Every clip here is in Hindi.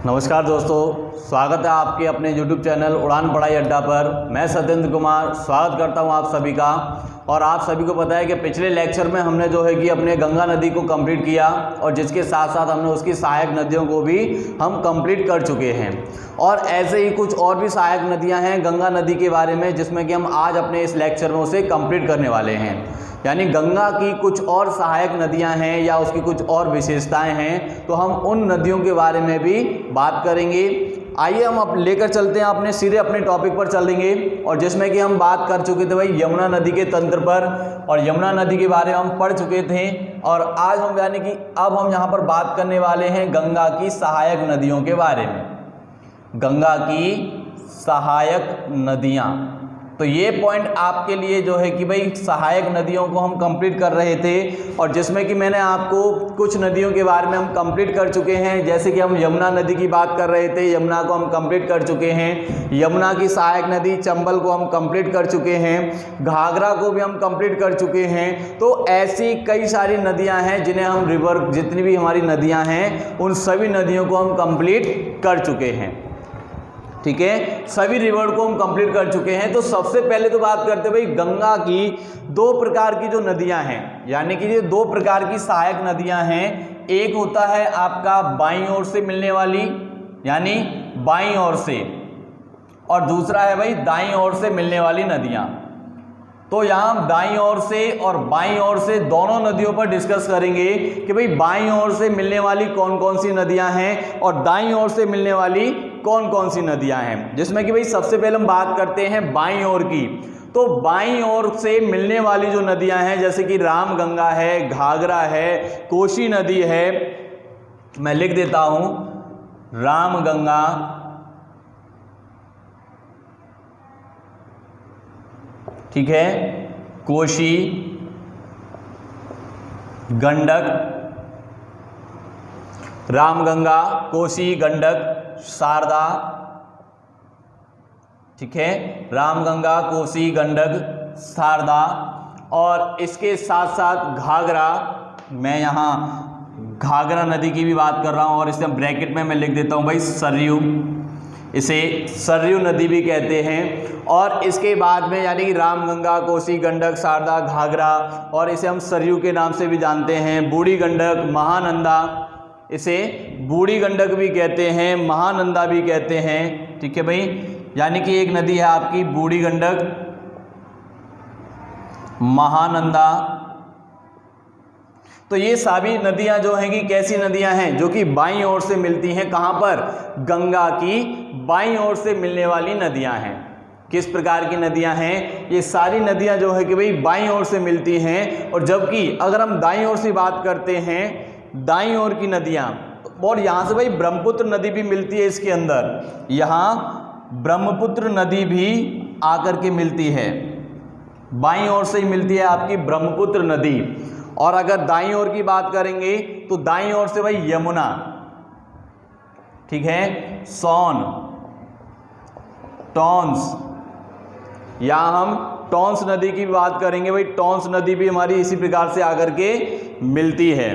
नमस्कार दोस्तों, स्वागत है आपके अपने YouTube चैनल उड़ान पढ़ाई अड्डा पर। मैं सत्येंद्र कुमार स्वागत करता हूं आप सभी का। और आप सभी को पता है कि पिछले लेक्चर में हमने जो है कि अपने गंगा नदी को कंप्लीट किया और जिसके साथ साथ हमने उसकी सहायक नदियों को भी हम कंप्लीट कर चुके हैं। और ऐसे ही कुछ और भी सहायक नदियाँ हैं गंगा नदी के बारे में, जिसमें कि हम आज अपने इस लेक्चर में उसे कंप्लीट करने वाले हैं। यानी गंगा की कुछ और सहायक नदियां हैं या उसकी कुछ और विशेषताएं हैं, तो हम उन नदियों के बारे में भी बात करेंगे। आइए हम अब लेकर चलते हैं, अपने सीधे अपने टॉपिक पर चलेंगे। और जिसमें कि हम बात कर चुके थे भाई यमुना नदी के तंत्र पर, और यमुना नदी के बारे में हम पढ़ चुके थे। और आज हम यानी कि अब हम यहाँ पर बात करने वाले हैं गंगा की सहायक नदियों के बारे में। गंगा की सहायक नदियाँ, तो ये पॉइंट आपके लिए जो है कि भाई सहायक नदियों को हम कंप्लीट कर रहे थे। और जिसमें कि मैंने आपको कुछ नदियों के बारे में हम कंप्लीट कर चुके हैं। जैसे कि हम यमुना नदी की बात कर रहे थे, यमुना को हम कंप्लीट कर चुके हैं। यमुना की सहायक नदी चंबल को हम कंप्लीट कर चुके हैं। घाघरा को भी हम कंप्लीट कर चुके हैं। तो ऐसी कई सारी नदियाँ हैं जिन्हें हम रिवर, जितनी भी हमारी नदियाँ हैं उन सभी नदियों को हम कंप्लीट कर चुके हैं। ठीक है, सभी रिवर को हम कंप्लीट कर चुके हैं। तो सबसे पहले तो बात करते हैं भाई गंगा की दो प्रकार की जो नदियां हैं, यानी कि ये दो प्रकार की सहायक नदियां हैं। एक होता है आपका बाईं ओर से मिलने वाली, यानी बाईं ओर से, और दूसरा है भाई दाईं ओर से मिलने वाली नदियां। तो यहाँ हम दाईं ओर से और बाईं ओर से दोनों नदियों पर डिस्कस करेंगे कि भाई बाईं ओर से मिलने वाली कौन कौन सी नदियां हैं और दाईं ओर से मिलने वाली कौन कौन सी नदियां हैं। जिसमें कि भाई सबसे पहले हम बात करते हैं बाईं ओर की। तो बाईं ओर से मिलने वाली जो नदियां हैं, जैसे कि रामगंगा है, घाघरा है, कोसी नदी है। मैं लिख देता हूं, रामगंगा, ठीक है, कोसी, गंडक, रामगंगा, कोसी, गंडक, शारदा, ठीक है, रामगंगा, कोसी, गंडक, शारदा। और इसके साथ साथ घाघरा, मैं यहाँ घाघरा नदी की भी बात कर रहा हूँ और इसे ब्रैकेट में मैं लिख देता हूँ भाई सरयू, इसे सरयू नदी भी कहते हैं। और इसके बाद में यानी कि रामगंगा, कोसी, गंडक, शारदा, घाघरा, और इसे हम सरयू के नाम से भी जानते हैं। बूढ़ी गंडक, महानंदा, इसे बूढ़ी गंडक भी कहते हैं, महानंदा भी कहते हैं। ठीक है भाई, यानी कि एक नदी है आपकी बूढ़ी गंडक, महानंदा। तो ये सभी नदियां जो हैं कि कैसी नदियां हैं, जो कि बाईं ओर से मिलती हैं। कहां पर? गंगा की बाईं ओर से मिलने वाली नदियां हैं। किस प्रकार की नदियां हैं? ये सारी नदियां जो है कि भाई बाईं ओर से मिलती हैं। और जबकि अगर हम दाईं ओर से बात करते हैं, दाईं ओर की नदियां, और यहां से भाई ब्रह्मपुत्र नदी भी मिलती है इसके अंदर। यहां ब्रह्मपुत्र नदी भी आकर के मिलती है, बाईं ओर से ही मिलती है आपकी ब्रह्मपुत्र नदी। और अगर दाईं ओर की बात करेंगे तो दाईं ओर से भाई यमुना, ठीक है, सोन, टॉन्स, या हम टॉन्स नदी की बात करेंगे भाई, टॉन्स नदी भी हमारी इसी प्रकार से आकर के मिलती है।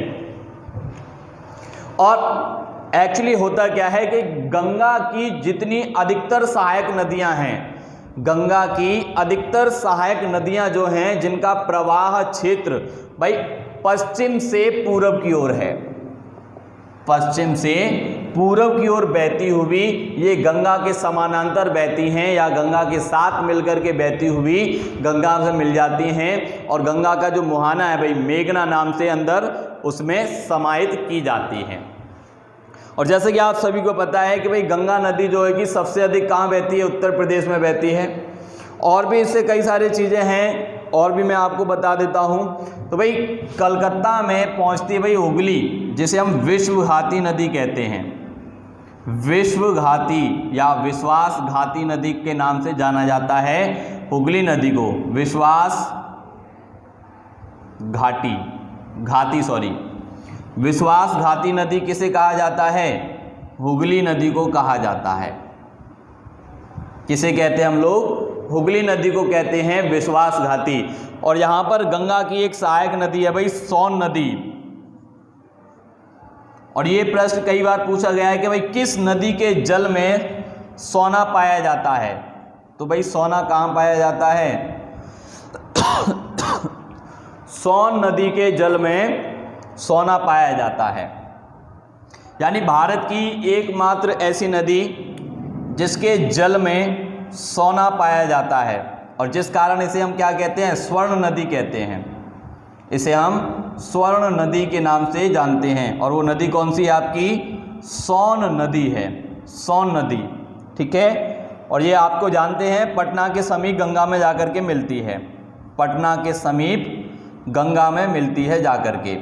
और एक्चुअली होता क्या है कि गंगा की जितनी अधिकतर सहायक नदियां हैं, गंगा की अधिकतर सहायक नदियां जो हैं जिनका प्रवाह क्षेत्र भाई पश्चिम से पूरब की ओर है, पश्चिम से पूरब की ओर बहती हुई ये गंगा के समानांतर बहती हैं या गंगा के साथ मिलकर के बहती हुई गंगा से मिल जाती हैं। और गंगा का जो मुहाना है भाई मेघना नाम से अंदर उसमें समाहित की जाती हैं। और जैसे कि आप सभी को पता है कि भाई गंगा नदी जो है कि सबसे अधिक कहाँ बहती है? उत्तर प्रदेश में बहती है। और भी इससे कई सारी चीज़ें हैं और भी मैं आपको बता देता हूँ। तो भाई कलकत्ता में पहुँचती है भाई हुगली, जिसे हम विश्वघाती नदी कहते हैं। विश्वघाती या विश्वास घाती नदी के नाम से जाना जाता है हुगली नदी को। विश्वास घाटी, घाती सॉरी, विश्वास घाती नदी किसे कहा जाता है? हुगली नदी को कहा जाता है। किसे कहते हैं हम लोग? हुगली नदी को कहते हैं विश्वास घाती। और यहाँ पर गंगा की एक सहायक नदी है भाई सोन नदी। और ये प्रश्न कई बार पूछा गया है कि भाई किस नदी के जल में सोना पाया जाता है। तो भाई सोना कहाँ पाया जाता है? सोन नदी के जल में सोना पाया जाता है। यानी भारत की एकमात्र ऐसी नदी जिसके जल में सोना पाया जाता है और जिस कारण इसे हम क्या कहते हैं? स्वर्ण नदी कहते हैं। इसे हम स्वर्ण नदी के नाम से जानते हैं। और वो नदी कौन सी है आपकी? सोन नदी है, सोन नदी। ठीक है। और ये आपको जानते हैं पटना के समीप गंगा में जाकर के मिलती है। पटना के समीप गंगा में मिलती है जाकर के।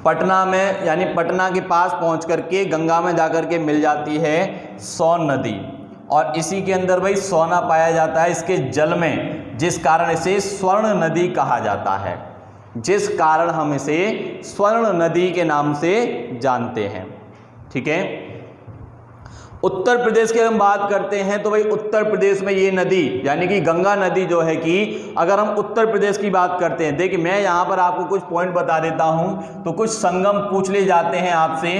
पटना में यानी पटना के पास पहुंच करके गंगा में जाकर के मिल जाती है सोन नदी। और इसी के अंदर भाई सोना पाया जाता है इसके जल में, जिस कारण इसे स्वर्ण नदी कहा जाता है। जिस कारण हम इसे स्वर्ण नदी के नाम से जानते हैं। ठीक है। उत्तर प्रदेश की हम बात करते हैं तो भाई उत्तर प्रदेश में ये नदी यानी कि गंगा नदी जो है कि अगर हम उत्तर प्रदेश की बात करते हैं, देखिए मैं यहाँ पर आपको कुछ पॉइंट बता देता हूँ। तो कुछ संगम पूछ ले जाते हैं आपसे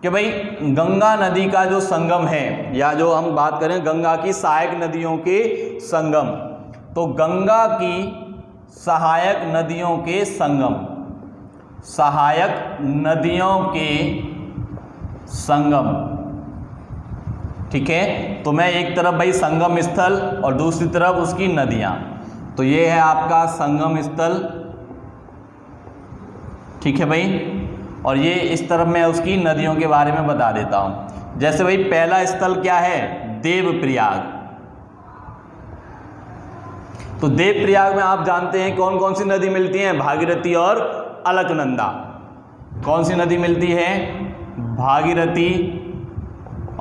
कि भाई गंगा नदी का जो संगम है, या जो हम बात करें गंगा की सहायक नदियों के संगम, तो गंगा की सहायक नदियों के संगम, सहायक नदियों के संगम। ठीक है। तो मैं एक तरफ भाई संगम स्थल और दूसरी तरफ उसकी नदियां, तो ये है आपका संगम स्थल। ठीक है भाई। और ये इस तरफ मैं उसकी नदियों के बारे में बता देता हूं। जैसे भाई पहला स्थल क्या है? देवप्रयाग। तो देवप्रयाग में आप जानते हैं कौन कौन सी नदी मिलती हैं? भागीरथी और अलकनंदा। कौन सी नदी मिलती है? भागीरथी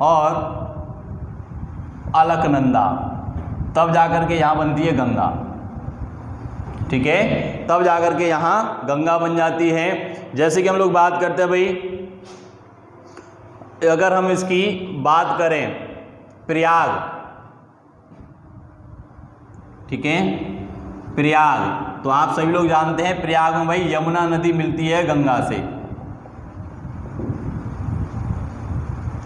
और अलकनंदा। तब जाकर के यहाँ बनती है गंगा। ठीक है। तब जाकर के यहाँ गंगा बन जाती है। जैसे कि हम लोग बात करते हैं भाई, अगर हम इसकी बात करें प्रयाग, ठीक है, प्रयाग, तो आप सभी लोग जानते हैं प्रयाग में भाई यमुना नदी मिलती है गंगा से।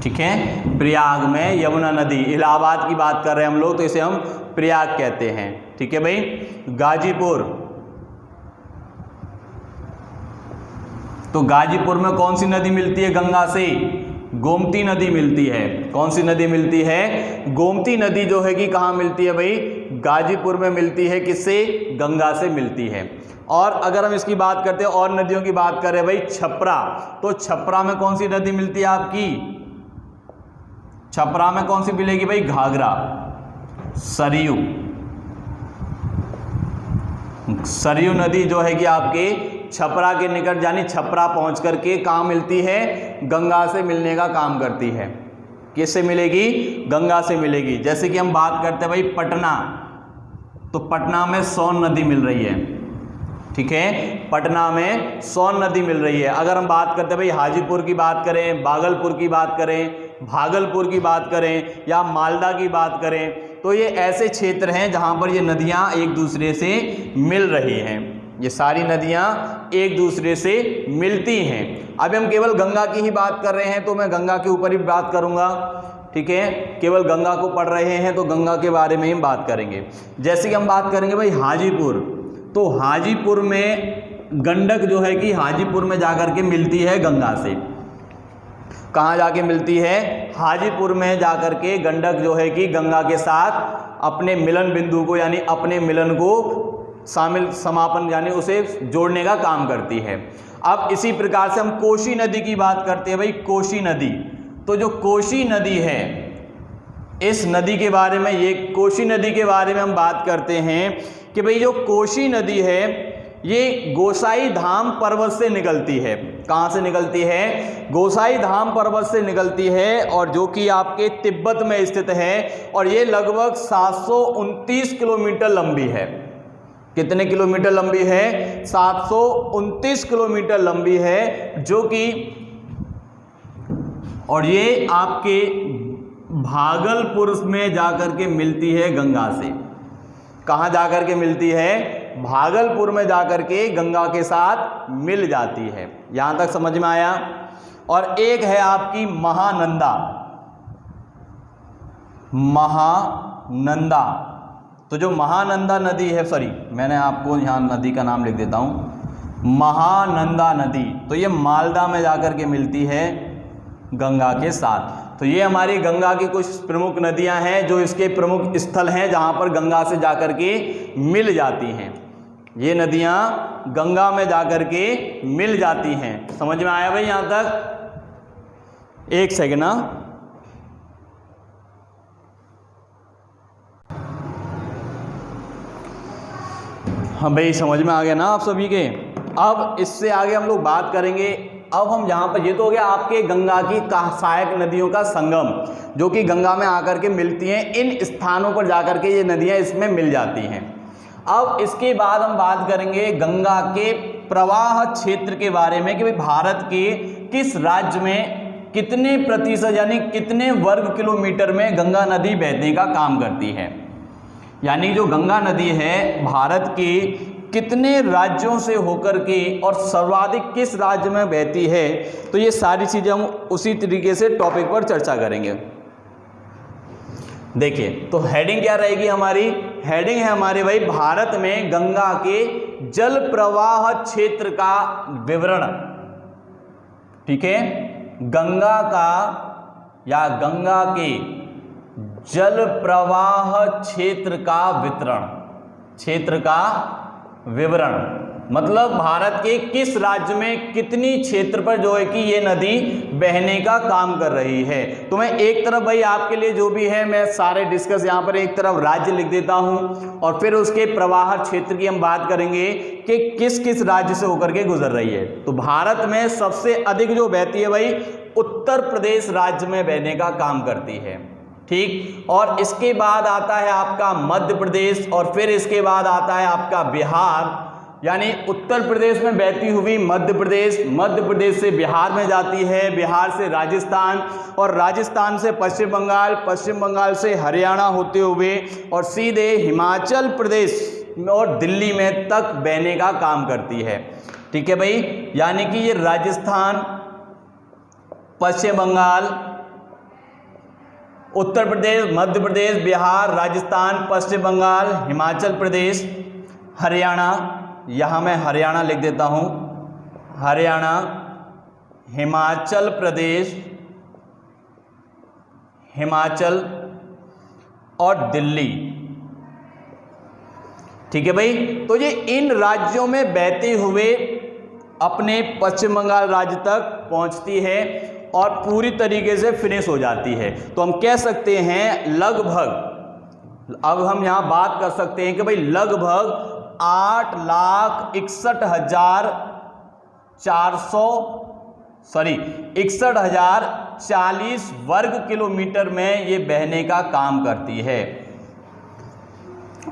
ठीक है। प्रयाग में यमुना नदी, इलाहाबाद की बात कर रहे हैं हम लोग तो इसे हम प्रयाग कहते हैं। ठीक है भाई। गाजीपुर, तो गाजीपुर में कौन सी नदी मिलती है गंगा से? गोमती नदी मिलती है। कौन सी नदी मिलती है? गोमती नदी जो है कि कहाँ मिलती है भाई? गाजीपुर में मिलती है। किससे? गंगा से मिलती है। और अगर हम इसकी बात करते हैं और नदियों की बात करें भाई छपरा, तो छपरा में कौन सी नदी मिलती है आपकी? छपरा में कौन सी मिलेगी भाई? घाघरा, सरयू। सरयू नदी जो है कि आपके छपरा के निकट यानी छपरा पहुंच करके कहाँ मिलती है? गंगा से मिलने का काम करती है। किससे मिलेगी? गंगा से मिलेगी। जैसे कि हम बात करते हैं भाई पटना, तो पटना में सोन नदी मिल रही है। ठीक है। पटना में सोन नदी मिल रही है। अगर हम बात करते हैं भाई हाजीपुर की बात करें, बागलपुर की बात करें, भागलपुर की बात करें या मालदा की बात करें, तो ये ऐसे क्षेत्र हैं जहां पर ये नदियां एक दूसरे से मिल रही हैं। ये सारी नदियां एक दूसरे से मिलती हैं। अभी हम केवल गंगा की ही बात कर रहे हैं तो मैं गंगा के ऊपर ही बात करूंगा। ठीक है। केवल गंगा को पढ़ रहे हैं तो गंगा के बारे में ही बात करेंगे। जैसे कि हम बात करेंगे भाई हाजीपुर, तो हाजीपुर में गंडक जो है कि हाजीपुर में जाकर के मिलती है गंगा से। कहाँ जाके मिलती है? हाजीपुर में जाकर के गंडक जो है कि गंगा के साथ अपने मिलन बिंदु को यानी अपने मिलन को समापन यानी उसे जोड़ने का काम करती है। अब इसी प्रकार से हम कोसी नदी की बात करते हैं भाई। कोसी नदी, तो जो कोसी नदी है, इस नदी के बारे में, ये कोसी नदी के बारे में हम बात करते हैं कि भाई जो कोसी नदी है ये गोसाई धाम पर्वत से निकलती है। कहाँ से निकलती है? गोसाई धाम पर्वत से निकलती है, और जो कि आपके तिब्बत में स्थित है। और ये लगभग 729 किलोमीटर लंबी है। कितने किलोमीटर लंबी है? 729 किलोमीटर लंबी है, जो कि, और ये आपके भागलपुर में जाकर के मिलती है गंगा से। कहाँ जाकर के मिलती है? भागलपुर में जाकर के गंगा के साथ मिल जाती है। यहां तक समझ में आया। और एक है आपकी महानंदा। महानंदा, तो जो महानंदा नदी है, सॉरी मैंने आपको यहाँ नदी का नाम लिख देता हूँ, महानंदा नदी, तो ये मालदा में जाकर के मिलती है गंगा के साथ। तो ये हमारी गंगा की कुछ प्रमुख नदियां हैं जो इसके प्रमुख स्थल हैं जहां पर गंगा से जाकर के मिल जाती हैं। ये नदियां गंगा में जाकर के मिल जाती हैं। समझ में आया भाई यहां तक? एक सेकेंड ना, हाँ भाई समझ में आ गया ना आप सभी के। अब इससे आगे हम लोग बात करेंगे। अब हम यहाँ पर, ये तो हो गया आपके गंगा की सहायक नदियों का संगम जो कि गंगा में आकर के मिलती हैं। इन स्थानों पर जाकर के ये नदियाँ इसमें मिल जाती हैं। अब इसके बाद हम बात करेंगे गंगा के प्रवाह क्षेत्र के बारे में कि भाई भारत के किस राज्य में कितने प्रतिशत यानी कितने वर्ग किलोमीटर में गंगा नदी बहने का काम करती है। यानी जो गंगा नदी है भारत के कितने राज्यों से होकर के और सर्वाधिक किस राज्य में बहती है, तो ये सारी चीज़ें हम उसी तरीके से टॉपिक पर चर्चा करेंगे। देखिए तो हेडिंग क्या रहेगी हमारी? हेडिंग है हमारे भाई भारत में गंगा के जल प्रवाह क्षेत्र का विवरण। ठीक है, गंगा का या गंगा के जल प्रवाह क्षेत्र का वितरण, क्षेत्र का विवरण मतलब भारत के किस राज्य में कितनी क्षेत्र पर जो है कि ये नदी बहने का काम कर रही है। तो मैं एक तरफ भाई आपके लिए जो भी है मैं सारे डिस्कस यहाँ पर एक तरफ राज्य लिख देता हूँ और फिर उसके प्रवाह क्षेत्र की हम बात करेंगे कि किस किस राज्य से होकर के गुजर रही है। तो भारत में सबसे अधिक जो बहती है भाई उत्तर प्रदेश राज्य में बहने का काम करती है। ठीक, और इसके बाद आता है आपका मध्य प्रदेश और फिर इसके बाद आता है आपका बिहार। यानी उत्तर प्रदेश में बहती हुई मध्य प्रदेश, मध्य प्रदेश से बिहार में जाती है, बिहार से राजस्थान और राजस्थान से पश्चिम बंगाल, पश्चिम बंगाल से हरियाणा होते हुए और सीधे हिमाचल प्रदेश और दिल्ली में तक बहने का काम करती है। ठीक है भाई, यानी कि ये राजस्थान, पश्चिम बंगाल, उत्तर प्रदेश, मध्य प्रदेश, बिहार, राजस्थान, पश्चिम बंगाल, हिमाचल प्रदेश, हरियाणा, यहाँ मैं हरियाणा लिख देता हूँ, हरियाणा, हिमाचल प्रदेश, हिमाचल और दिल्ली। ठीक है भाई, तो ये इन राज्यों में बहते हुए अपने पश्चिम बंगाल राज्य तक पहुंचती है और पूरी तरीके से फिनिश हो जाती है। तो हम कह सकते हैं लगभग, अब हम यहाँ बात कर सकते हैं कि भाई लगभग 61,040 वर्ग किलोमीटर में ये बहने का काम करती है।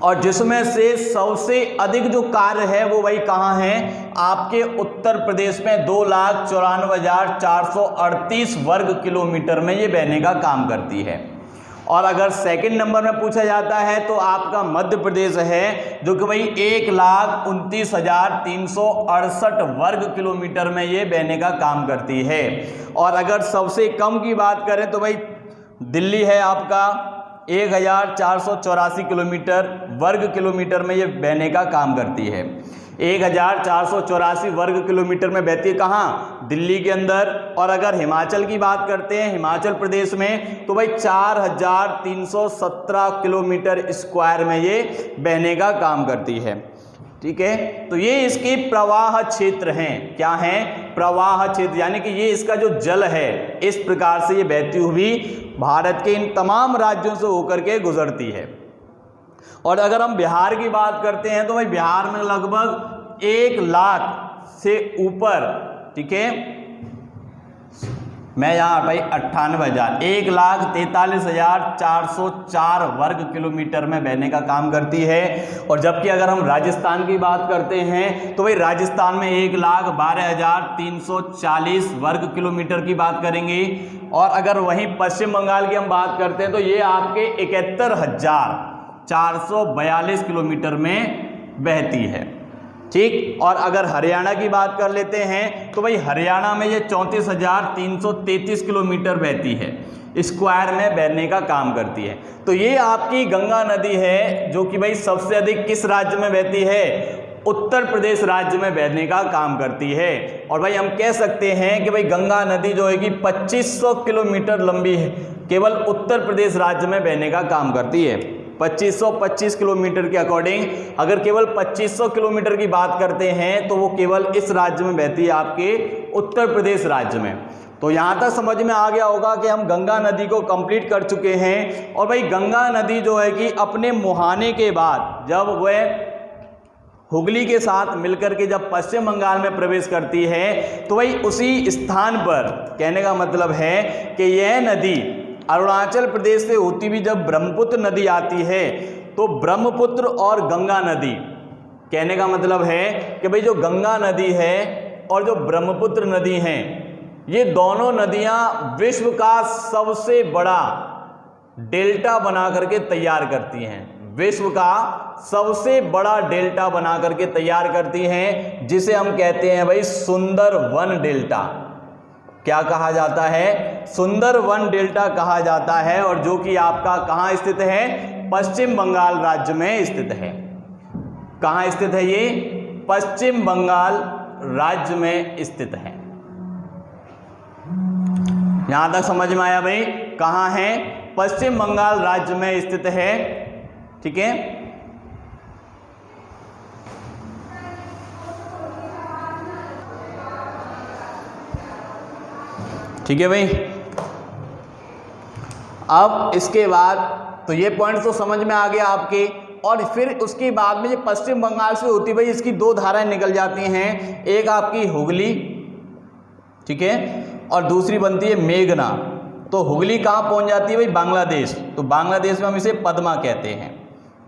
और जिसमें से सबसे अधिक जो कार्य है वो भाई कहाँ है? आपके उत्तर प्रदेश में 2,94,438 वर्ग किलोमीटर में ये बहने का काम करती है। और अगर सेकंड नंबर में पूछा जाता है तो आपका मध्य प्रदेश है जो कि भाई 1,29,368 वर्ग किलोमीटर में ये बहने का काम करती है। और अगर सबसे कम की बात करें तो भाई दिल्ली है आपका 1,484 किलोमीटर वर्ग किलोमीटर में ये बहने का काम करती है। 1,484 वर्ग किलोमीटर में बहती है कहाँ? दिल्ली के अंदर। और अगर हिमाचल की बात करते हैं हिमाचल प्रदेश में तो भाई 4,317 किलोमीटर स्क्वायर में ये बहने का काम करती है। ठीक है, तो ये इसके प्रवाह क्षेत्र हैं। क्या हैं? प्रवाह क्षेत्र, यानी कि ये इसका जो जल है इस प्रकार से ये बहती हुई भारत के इन तमाम राज्यों से होकर के गुजरती है। और अगर हम बिहार की बात करते हैं तो भाई बिहार में लगभग 1 लाख से ऊपर, ठीक है, मैं यहाँ भाई 98,000, 1,43,404 वर्ग किलोमीटर में बहने का काम करती है। और जबकि अगर हम राजस्थान की बात करते हैं तो भाई राजस्थान में 1,12,340 वर्ग किलोमीटर की बात करेंगे। और अगर वहीं पश्चिम बंगाल की हम बात करते हैं तो ये आपके 71,442 किलोमीटर में बहती है। ठीक, और अगर हरियाणा की बात कर लेते हैं तो भाई हरियाणा में ये 34,333 किलोमीटर बहती है, स्क्वायर में बहने का काम करती है। तो ये आपकी गंगा नदी है जो कि भाई सबसे अधिक किस राज्य में बहती है, उत्तर प्रदेश राज्य में बहने का काम करती है। और भाई हम कह सकते हैं कि भाई गंगा नदी जो है कि 2500 किलोमीटर लंबी है, केवल उत्तर प्रदेश राज्य में बहने का काम करती है। 2525 किलोमीटर के अकॉर्डिंग अगर केवल 2500 किलोमीटर की बात करते हैं तो वो केवल इस राज्य में बहती है, आपके उत्तर प्रदेश राज्य में। तो यहाँ तक समझ में आ गया होगा कि हम गंगा नदी को कंप्लीट कर चुके हैं। और भाई गंगा नदी जो है कि अपने मुहाने के बाद जब वह हुगली के साथ मिलकर के जब पश्चिम बंगाल में प्रवेश करती है तो भाई उसी स्थान पर, कहने का मतलब है कि यह नदी अरुणाचल प्रदेश से होती हुई जब ब्रह्मपुत्र नदी आती है तो ब्रह्मपुत्र और गंगा नदी, कहने का मतलब है कि भाई जो गंगा नदी है और जो ब्रह्मपुत्र नदी है, ये दोनों नदियां विश्व का सबसे बड़ा डेल्टा बना करके तैयार करती हैं। विश्व का सबसे बड़ा डेल्टा बना करके तैयार करती हैं, जिसे हम कहते हैं भाई सुंदरवन डेल्टा। क्या कहा जाता है, सुंदरवन डेल्टा कहा जाता है। और जो कि आपका कहाँ स्थित है, पश्चिम बंगाल राज्य में स्थित है। कहाँ स्थित है ये, पश्चिम बंगाल राज्य में स्थित है। यहां तक समझ में आया भाई, कहाँ है, पश्चिम बंगाल राज्य में स्थित है। ठीक है, ठीक है भाई। अब इसके बाद तो ये पॉइंट तो समझ में आ गया आपके। और फिर उसके बाद में ये पश्चिम बंगाल से होती भाई इसकी दो धाराएं निकल जाती हैं, एक आपकी हुगली, ठीक है, और दूसरी बनती है मेघना। तो हुगली कहाँ पहुंच जाती है भाई, बांग्लादेश। तो बांग्लादेश में हम इसे पद्मा कहते हैं।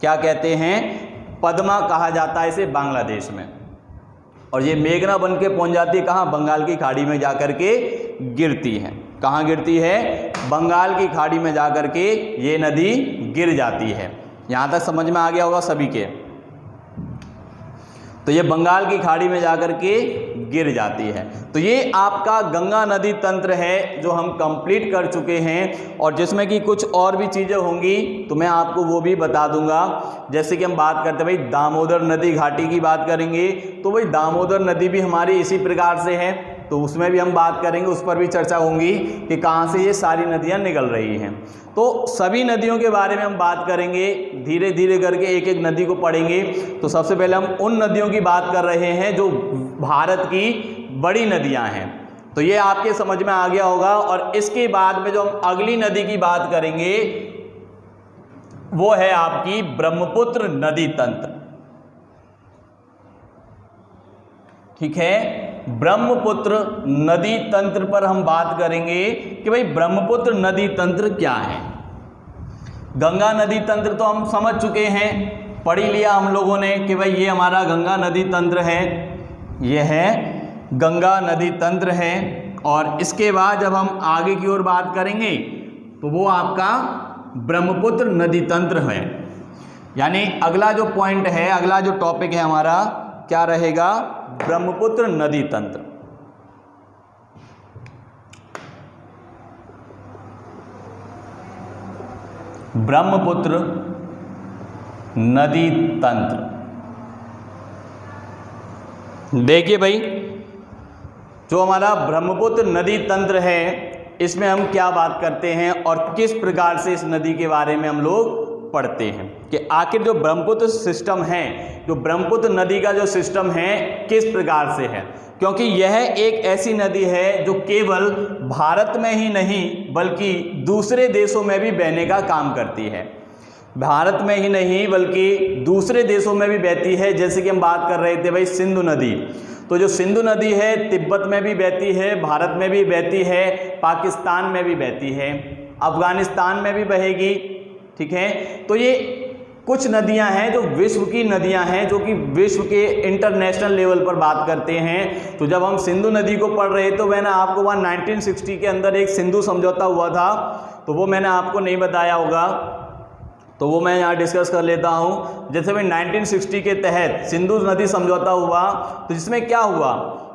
क्या कहते हैं, पद्मा कहा जाता है इसे बांग्लादेश में। और ये मेघना बन के पहुंच जाती है कहाँ, बंगाल की खाड़ी में जाकर के गिरती है। कहाँ गिरती है, बंगाल की खाड़ी में जाकर के ये नदी गिर जाती है। यहाँ तक समझ में आ गया होगा सभी के। तो ये बंगाल की खाड़ी में जाकर के गिर जाती है। तो ये आपका गंगा नदी तंत्र है जो हम कंप्लीट कर चुके हैं। और जिसमें कि कुछ और भी चीज़ें होंगी तो मैं आपको वो भी बता दूंगा। जैसे कि हम बात करते हैं भाई दामोदर नदी घाटी की बात करेंगे, तो भाई दामोदर नदी भी हमारी इसी प्रकार से है, तो उसमें भी हम बात करेंगे, उस पर भी चर्चा होंगी कि कहाँ से ये सारी नदियाँ निकल रही हैं। तो सभी नदियों के बारे में हम बात करेंगे, धीरे धीरे करके एक एक नदी को पढ़ेंगे। तो सबसे पहले हम उन नदियों की बात कर रहे हैं जो भारत की बड़ी नदियां हैं। तो ये आपके समझ में आ गया होगा। और इसके बाद में जो हम अगली नदी की बात करेंगे वो है आपकी ब्रह्मपुत्र नदी तंत्र। ठीक है, ब्रह्मपुत्र नदी तंत्र पर हम बात करेंगे कि भाई ब्रह्मपुत्र नदी तंत्र क्या है। गंगा नदी तंत्र तो हम समझ चुके हैं, पढ़ ही लिया हम लोगों ने कि भाई ये हमारा गंगा नदी तंत्र है, ये है गंगा नदी तंत्र है। और इसके बाद जब हम आगे की ओर बात करेंगे तो वो आपका ब्रह्मपुत्र नदी तंत्र है। यानी अगला जो पॉइंट है, अगला जो टॉपिक है हमारा क्या रहेगा, ब्रह्मपुत्र नदी तंत्र। ब्रह्मपुत्र नदी तंत्र। देखिए भाई, जो हमारा ब्रह्मपुत्र नदी तंत्र है इसमें हम क्या बात करते हैं और किस प्रकार से इस नदी के बारे में हम लोग पढ़ते हैं कि आखिर जो ब्रह्मपुत्र सिस्टम है, जो ब्रह्मपुत्र नदी का जो सिस्टम है किस प्रकार से है। क्योंकि यह एक ऐसी नदी है जो केवल भारत में ही नहीं बल्कि दूसरे देशों में भी बहने का काम करती है। भारत में ही नहीं बल्कि दूसरे देशों में भी बहती है। जैसे कि हम बात कर रहे थे भाई सिंधु नदी, तो जो सिंधु नदी है तिब्बत में भी बहती है, भारत में भी बहती है, पाकिस्तान में भी बहती है, अफगानिस्तान में भी बहेगी। ठीक है, तो ये कुछ नदियां हैं जो विश्व की नदियां हैं, जो कि विश्व के इंटरनेशनल लेवल पर बात करते हैं। तो जब हम सिंधु नदी को पढ़ रहे तो मैंने आपको वहाँ 1960 के अंदर एक सिंधु समझौता हुआ था, तो वो मैंने आपको नहीं बताया होगा। तो वो मैं यहाँ डिस्कस कर लेता हूँ। जैसे भाई 1960 के तहत सिंधु नदी समझौता हुआ, तो जिसमें क्या हुआ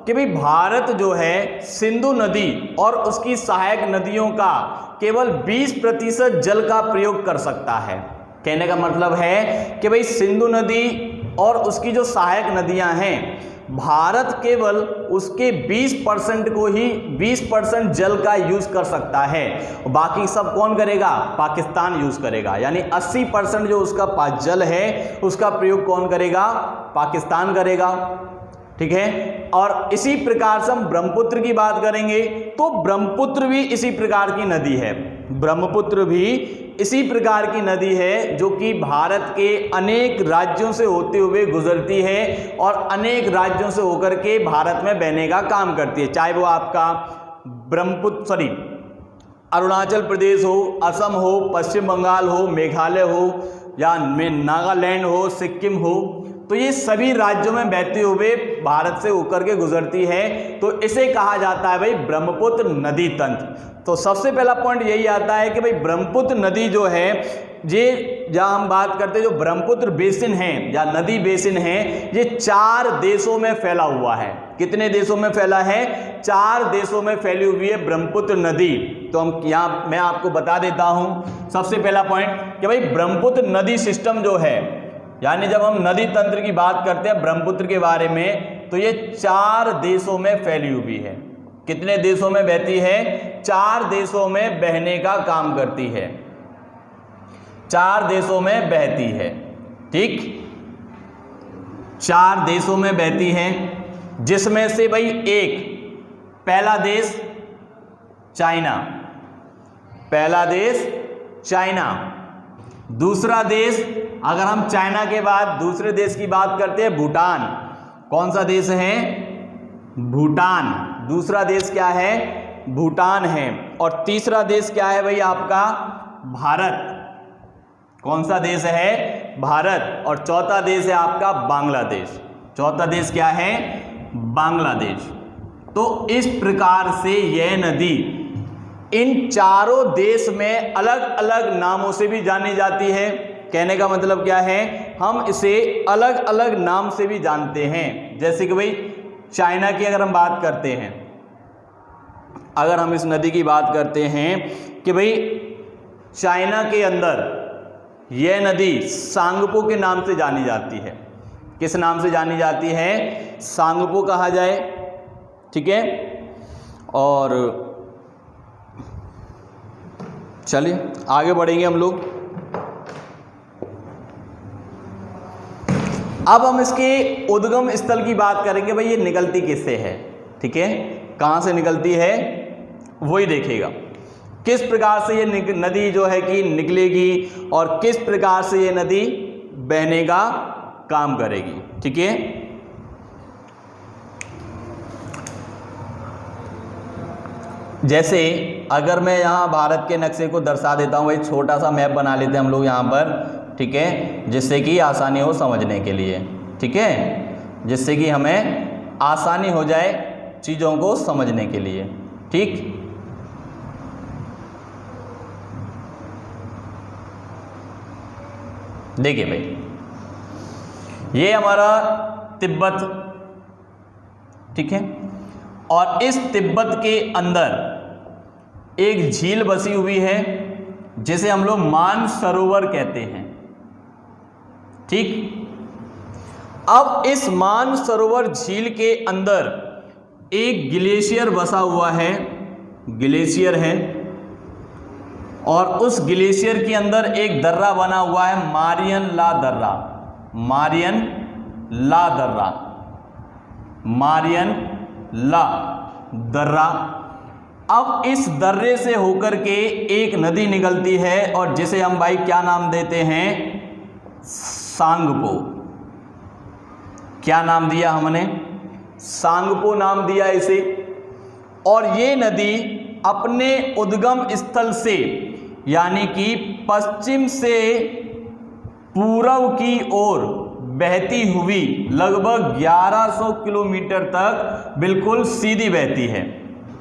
कि भाई भारत जो है सिंधु नदी और उसकी सहायक नदियों का केवल 20% जल का प्रयोग कर सकता है। कहने का मतलब है कि भाई सिंधु नदी और उसकी जो सहायक नदियां हैं, भारत केवल उसके 20% को ही 20% जल का यूज कर सकता है, बाकी सब कौन करेगा? पाकिस्तान यूज करेगा। यानी 80% जो उसका पास जल है उसका प्रयोग कौन करेगा? पाकिस्तान करेगा। ठीक है। और इसी प्रकार से हम ब्रह्मपुत्र की बात करेंगे तो ब्रह्मपुत्र भी इसी प्रकार की नदी है। ब्रह्मपुत्र भी इसी प्रकार की नदी है जो कि भारत के अनेक राज्यों से होते हुए गुजरती है और अनेक राज्यों से होकर के भारत में बहने का काम करती है। चाहे वो आपका अरुणाचल प्रदेश हो, असम हो, पश्चिम बंगाल हो, मेघालय हो या नागालैंड हो, सिक्किम हो, तो ये सभी राज्यों में बहते हुए भारत से होकर के गुजरती है। तो इसे कहा जाता है भाई ब्रह्मपुत्र नदी तंत्र। तो सबसे पहला पॉइंट यही आता है कि भाई ब्रह्मपुत्र नदी जो है, ये जहाँ हम बात करते हैं जो ब्रह्मपुत्र बेसिन है या नदी बेसिन है, ये 4 देशों में फैला हुआ है। कितने देशों में फैला है? 4 देशों में फैली हुई है ब्रह्मपुत्र नदी। तो हम यहाँ मैं आपको बता देता हूँ सबसे पहला पॉइंट कि भाई ब्रह्मपुत्र नदी सिस्टम जो है, यानी जब हम नदी तंत्र की बात करते हैं ब्रह्मपुत्र के बारे में, तो ये 4 देशों में फैली हुई है। कितने देशों में बहती है? 4 देशों में बहने का काम करती है। 4 देशों में बहती है। ठीक, 4 देशों में बहती है, जिसमें से भाई एक पहला देश चाइना, पहला देश चाइना। दूसरा देश, अगर हम चाइना के बाद दूसरे देश की बात करते हैं, भूटान। कौन सा देश है? भूटान। दूसरा देश क्या है? भूटान है। और तीसरा देश क्या है भाई आपका? भारत। कौन सा देश है? भारत। और चौथा देश है आपका बांग्लादेश। चौथा देश क्या है? बांग्लादेश। तो इस प्रकार से यह नदी इन चारों देश में अलग अलग नामों से भी जानी जाती है। कहने का मतलब क्या है? हम इसे अलग अलग नाम से भी जानते हैं। जैसे कि भाई चाइना की अगर हम बात करते हैं, अगर हम इस नदी की बात करते हैं कि भाई चाइना के अंदर यह नदी सांगपो के नाम से जानी जाती है। किस नाम से जानी जाती है? सांगपो कहा जाए। ठीक है। और चलिए आगे बढ़ेंगे हम लोग। अब हम इसके उद्गम स्थल की बात करेंगे। भाई ये निकलती किससे है? ठीक है, कहाँ से निकलती है वही देखेगा। किस प्रकार से ये नदी जो है कि निकलेगी और किस प्रकार से ये नदी बहने का काम करेगी। ठीक है। जैसे अगर मैं यहाँ भारत के नक्शे को दर्शा देता हूँ, भाई छोटा सा मैप बना लेते हैं हम लोग यहाँ पर। ठीक है, जिससे कि आसानी हो समझने के लिए। ठीक है, जिससे कि हमें आसानी हो जाए चीज़ों को समझने के लिए। ठीक, देखिए भाई ये हमारा तिब्बत। ठीक है, और इस तिब्बत के अंदर एक झील बसी हुई है जिसे हम लोग मानसरोवर कहते हैं। ठीक, अब इस मानसरोवर झील के अंदर एक ग्लेशियर बसा हुआ है, ग्लेशियर है, और उस ग्लेशियर के अंदर एक दर्रा बना हुआ है, मारियन ला दर्रा। मारियन ला दर्रा, मारियन ला दर्रा। अब इस दर्रे से होकर के एक नदी निकलती है और जिसे हम भाई क्या नाम देते हैं? सांगपो। क्या नाम दिया हमने? सांगपो नाम दिया इसे। और ये नदी अपने उद्गम स्थल से यानी कि पश्चिम से पूर्व की ओर बहती हुई लगभग 1100 किलोमीटर तक बिल्कुल सीधी बहती है।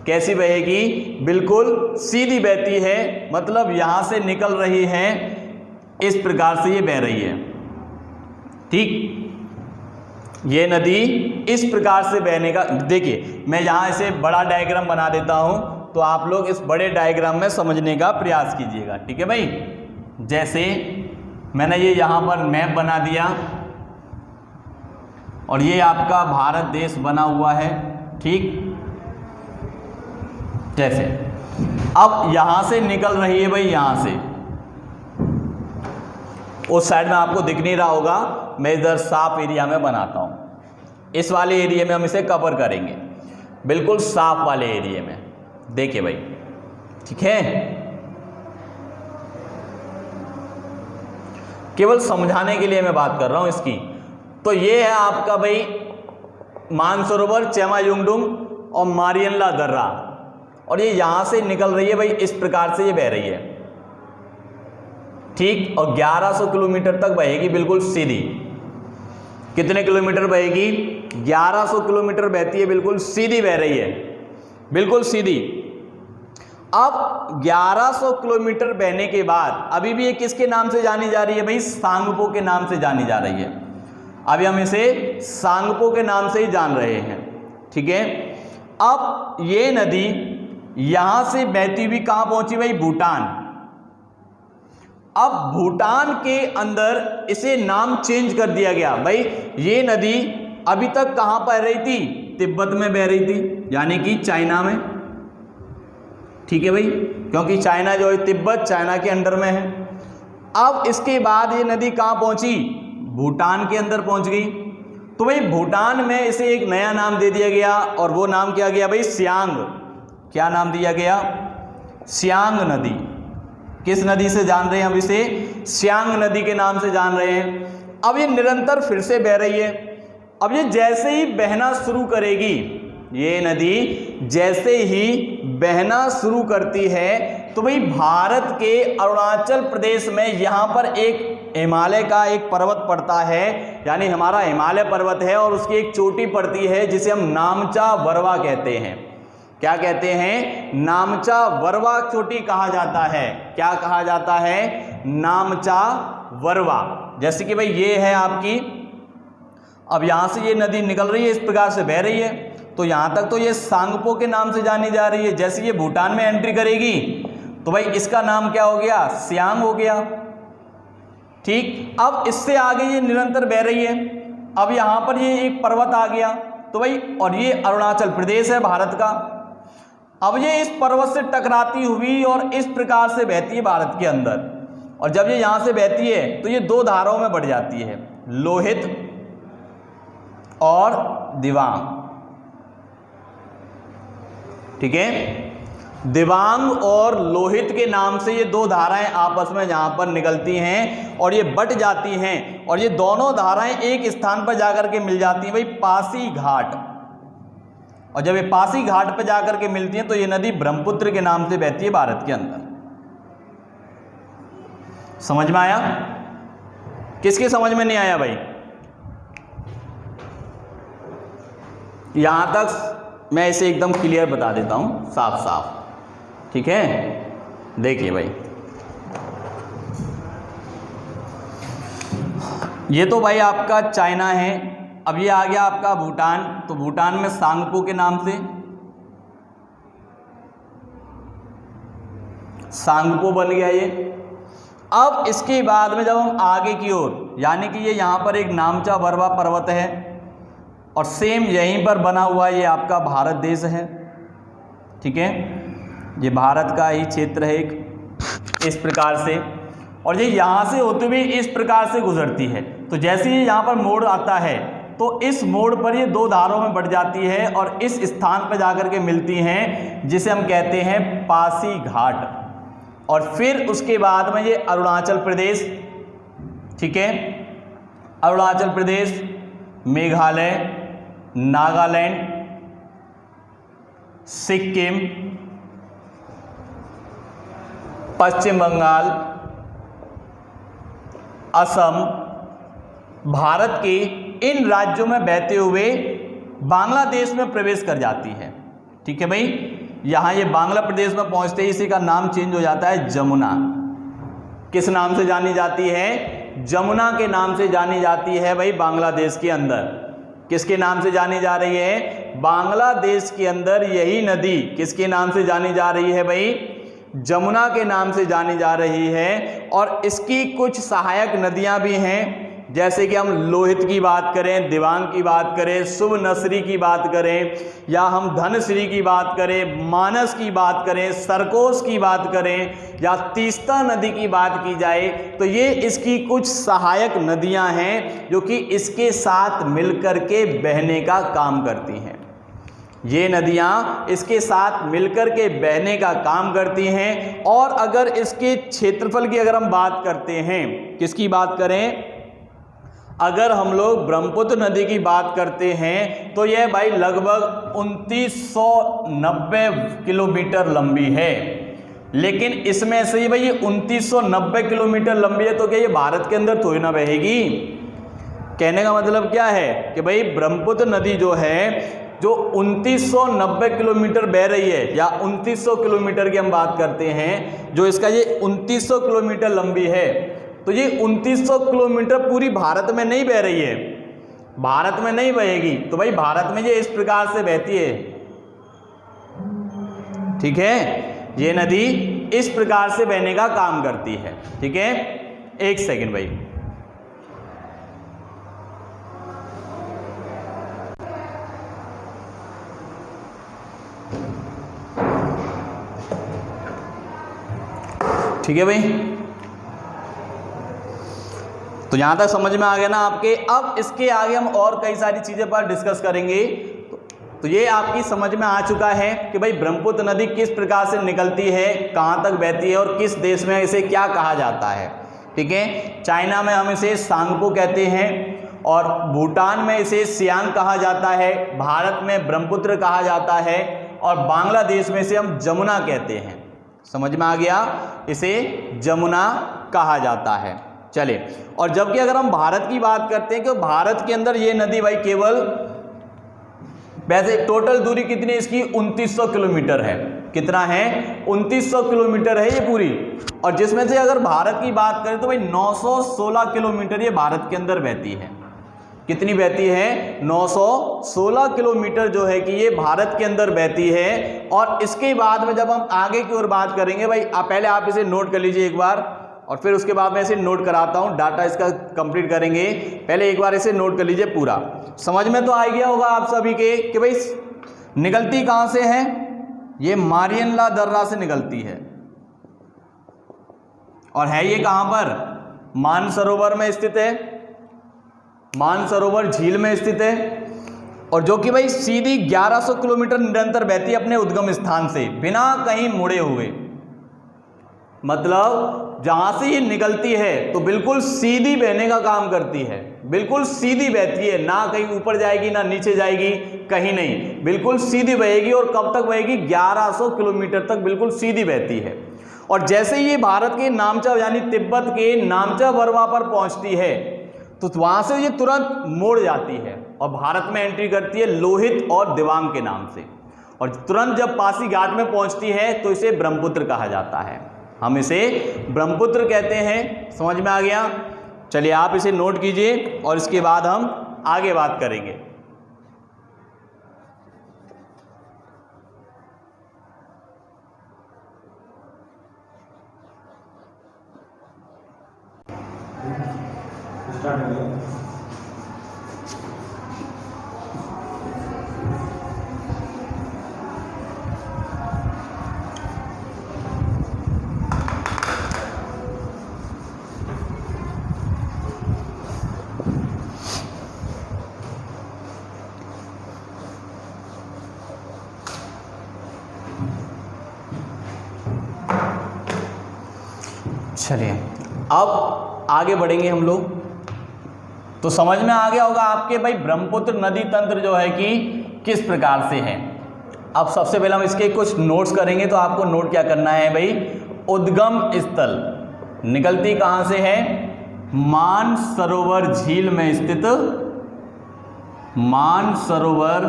कैसी बहेगी? बिल्कुल सीधी बहती है। मतलब यहाँ से निकल रही है इस प्रकार से ये बह रही है। ठीक, ये नदी इस प्रकार से बहने का, देखिए मैं यहाँ इसे बड़ा डायग्राम बना देता हूँ तो आप लोग इस बड़े डायग्राम में समझने का प्रयास कीजिएगा। ठीक है भाई, जैसे मैंने ये यहाँ पर मैप बना दिया और ये आपका भारत देश बना हुआ है। ठीक, जैसे अब यहां से निकल रही है भाई, यहां से उस साइड में आपको दिख नहीं रहा होगा, मैं इधर साफ एरिया में बनाता हूं। इस वाले एरिया में हम इसे कवर करेंगे, बिल्कुल साफ वाले एरिया में। देखिए भाई, ठीक है, केवल समझाने के लिए मैं बात कर रहा हूं इसकी। तो ये है आपका भाई मानसरोवर, चेमायुंगडुंग और मारियनला दर्रा, और ये यहां से निकल रही है भाई, इस प्रकार से ये बह रही है। ठीक, और 1100 किलोमीटर तक बहेगी बिल्कुल सीधी। कितने किलोमीटर बहेगी? 1100 किलोमीटर बहती है, बिल्कुल सीधी बह रही है, बिल्कुल सीधी। अब 1100 किलोमीटर बहने के बाद अभी भी ये किसके नाम से जानी जा रही है भाई? सांगपो के नाम से जानी जा रही है। अभी हम इसे सांगपो के नाम से ही जान रहे हैं। ठीक है, अब ये नदी यहां से बहती हुई कहां पहुंची भाई? भूटान। अब भूटान के अंदर इसे नाम चेंज कर दिया गया भाई। ये नदी अभी तक कहां बह रही थी? तिब्बत में बह रही थी, यानी कि चाइना में। ठीक है भाई, क्योंकि चाइना जो है तिब्बत चाइना के अंडर में है। अब इसके बाद ये नदी कहां पहुंची? भूटान के अंदर पहुंच गई। तो भाई भूटान में इसे एक नया नाम दे दिया गया, और वो नाम क्या गया भाई? सियांग। क्या नाम दिया गया? सियांग नदी। किस नदी से जान रहे हैं हम इसे? सियांग नदी के नाम से जान रहे हैं। अब ये निरंतर फिर से बह रही है। अब ये जैसे ही बहना शुरू करेगी, ये नदी जैसे ही बहना शुरू करती है, तो भाई भारत के अरुणाचल प्रदेश में यहाँ पर एक हिमालय का एक पर्वत पड़ता है, यानी हमारा हिमालय पर्वत है, और उसकी एक चोटी पड़ती है जिसे हम नामचा वरवा कहते हैं। क्या कहते हैं? नामचा वरवा चोटी कहा जाता है। क्या कहा जाता है? नामचा वरवा। जैसे कि भाई ये है आपकी, अब यहां से ये नदी निकल रही है, इस प्रकार से बह रही है, तो यहां तक तो ये सांगपो के नाम से जानी जा रही है। जैसे ये भूटान में एंट्री करेगी तो भाई इसका नाम क्या हो गया? सियांग हो गया। ठीक, अब इससे आगे ये निरंतर बह रही है। अब यहां पर ये एक पर्वत आ गया, तो भाई, और ये अरुणाचल प्रदेश है भारत का। अब ये इस पर्वत से टकराती हुई और इस प्रकार से बहती है भारत के अंदर, और जब ये यहां से बहती है तो ये दो धाराओं में बढ़ जाती है, लोहित और दिबांग। ठीक है, दिबांग और लोहित के नाम से ये दो धाराएं आपस में यहां पर निकलती हैं और ये बट जाती हैं, और ये दोनों धाराएं एक स्थान पर जाकर के मिल जाती हैं भाई, पासी घाट। और जब ये पासी घाट पर जाकर के मिलती हैं तो ये नदी ब्रह्मपुत्र के नाम से बहती है भारत के अंदर। समझ में आया? किसके समझ में नहीं आया भाई? यहां तक मैं इसे एकदम क्लियर बता देता हूं, साफ साफ। ठीक है, देखिए भाई, ये तो भाई आपका चाइना है। अब ये आ गया आपका भूटान, तो भूटान में सांगपो के नाम से सांगपो बन गया ये। अब इसके बाद में जब हम आगे की ओर, यानी कि ये यहाँ पर एक नामचा वरवा पर्वत है, और सेम यहीं पर बना हुआ ये आपका भारत देश है। ठीक है, ये भारत का ही क्षेत्र है एक, इस प्रकार से, और ये यहाँ से होते हुए इस प्रकार से गुजरती है। तो जैसे ही यहाँ पर मोड़ आता है तो इस मोड़ पर ये दो धारों में बढ़ जाती है और इस स्थान पर जाकर के मिलती हैं, जिसे हम कहते हैं पासी घाट। और फिर उसके बाद में ये अरुणाचल प्रदेश, ठीक है, अरुणाचल प्रदेश, मेघालय, नागालैंड, सिक्किम, पश्चिम बंगाल, असम, भारत के इन राज्यों में बहते हुए बांग्लादेश में प्रवेश कर जाती है। ठीक है भाई, यहाँ ये बांग्लादेश में पहुँचते ही इसी का नाम चेंज हो जाता है जमुना। किस नाम से जानी जाती है? जमुना के नाम से जानी जाती है भाई बांग्लादेश के अंदर। किसके नाम से जानी जा रही है? बांग्लादेश के अंदर यही नदी किसके नाम से जानी जा रही है भाई? जमुना के नाम से जानी जा रही है। और इसकी कुछ सहायक नदियां भी हैं, जैसे कि हम लोहित की बात करें, दिबांग की बात करें, सुबनसिरी की बात करें, या हम धनसिरी की बात करें, मानस की बात करें, सरकोस की बात करें, या तीस्ता नदी की बात की जाए, तो ये इसकी कुछ सहायक नदियां हैं जो कि इसके साथ मिलकर के बहने का काम करती हैं। ये नदियां इसके साथ मिलकर के बहने का काम करती हैं। और अगर इसके क्षेत्रफल की अगर हम बात करते हैं, किसकी बात करें? अगर हम लोग ब्रह्मपुत्र नदी की बात करते हैं तो यह भाई लगभग 2990 किलोमीटर लंबी है। लेकिन इसमें से भाई ये 2990 किलोमीटर लंबी है, तो क्या ये भारत के अंदर थोड़ी ना बहेगी? कहने का मतलब क्या है कि भाई ब्रह्मपुत्र नदी जो है, जो 2990 किलोमीटर बह रही है, या 2900 किलोमीटर की हम बात करते हैं, जो इसका ये 2900 किलोमीटर लंबी है, तो ये 2900 किलोमीटर पूरी भारत में नहीं बह रही है, भारत में नहीं बहेगी। तो भाई भारत में ये इस प्रकार से बहती है, ठीक है, ये नदी इस प्रकार से बहने का काम करती है। ठीक है, एक सेकंड भाई। ठीक है भाई, तो यहां तक समझ में आ गया ना आपके। अब इसके आगे हम और कई सारी चीजें पर डिस्कस करेंगे। तो ये आपकी समझ में आ चुका है कि भाई ब्रह्मपुत्र नदी किस प्रकार से निकलती है, कहां तक बहती है, और किस देश में इसे क्या कहा जाता है। ठीक है, चाइना में हम इसे सांगपो कहते हैं, और भूटान में इसे सियांग कहा जाता है, भारत में ब्रह्मपुत्र कहा जाता है, और बांग्लादेश में इसे हम जमुना कहते हैं। समझ में आ गया, इसे जमुना कहा जाता है। चले, और जबकि अगर हम भारत की बात करते हैं कि भारत के अंदर ये नदी भाई केवल, वैसे टोटल दूरी कितनी इसकी 2900 किलोमीटर है। कितना है? 2900 किलोमीटर है ये पूरी। और जिसमें से अगर भारत की बात करें तो भाई 916 किलोमीटर ये भारत के अंदर बहती है। कितनी बहती है? 916 किलोमीटर जो है कि ये भारत के अंदर बहती है। और इसके बाद में जब हम आगे की ओर बात करेंगे भाई, पहले आप इसे नोट कर लीजिए एक बार, और फिर उसके बाद मैं इसे नोट कराता हूं, डाटा इसका कंप्लीट करेंगे। पहले एक बार इसे नोट कर लीजिए पूरा। समझ में तो आ गया होगा आप सभी के कि भाई निकलती कहां से है? ये मारियन ला दर्रा से निकलती है। और है ये कहां पर? मानसरोवर में स्थित है, मानसरोवर झील में स्थित है। और जो कि भाई सीधी 1100 किलोमीटर निरंतर बहती है अपने उद्गम स्थान से, बिना कहीं मुड़े हुए। मतलब जहां से ये निकलती है तो बिल्कुल सीधी बहने का काम करती है, बिल्कुल सीधी बहती है, ना कहीं ऊपर जाएगी ना नीचे जाएगी, कहीं नहीं, बिल्कुल सीधी बहेगी। और कब तक बहेगी? 1100 किलोमीटर तक बिल्कुल सीधी बहती है। और जैसे ये भारत के नामचा यानी तिब्बत के नामचा बरवा पर पहुंचती है तो वहां से ये तुरंत मोड़ जाती है और भारत में एंट्री करती है लोहित और दिबांग के नाम से। और तुरंत जब पासी घाट में पहुंचती है तो इसे ब्रह्मपुत्र कहा जाता है। हम इसे ब्रह्मपुत्र कहते हैं। समझ में आ गया? चलिए आप इसे नोट कीजिए और इसके बाद हम आगे बात करेंगे। चलिए अब आगे बढ़ेंगे हम लोग। तो समझ में आ गया होगा आपके भाई ब्रह्मपुत्र नदी तंत्र जो है कि किस प्रकार से है। अब सबसे पहले हम इसके कुछ नोट्स करेंगे। तो आपको नोट क्या करना है भाई? उद्गम स्थल निकलती कहां से है? मानसरोवर झील में स्थित, मानसरोवर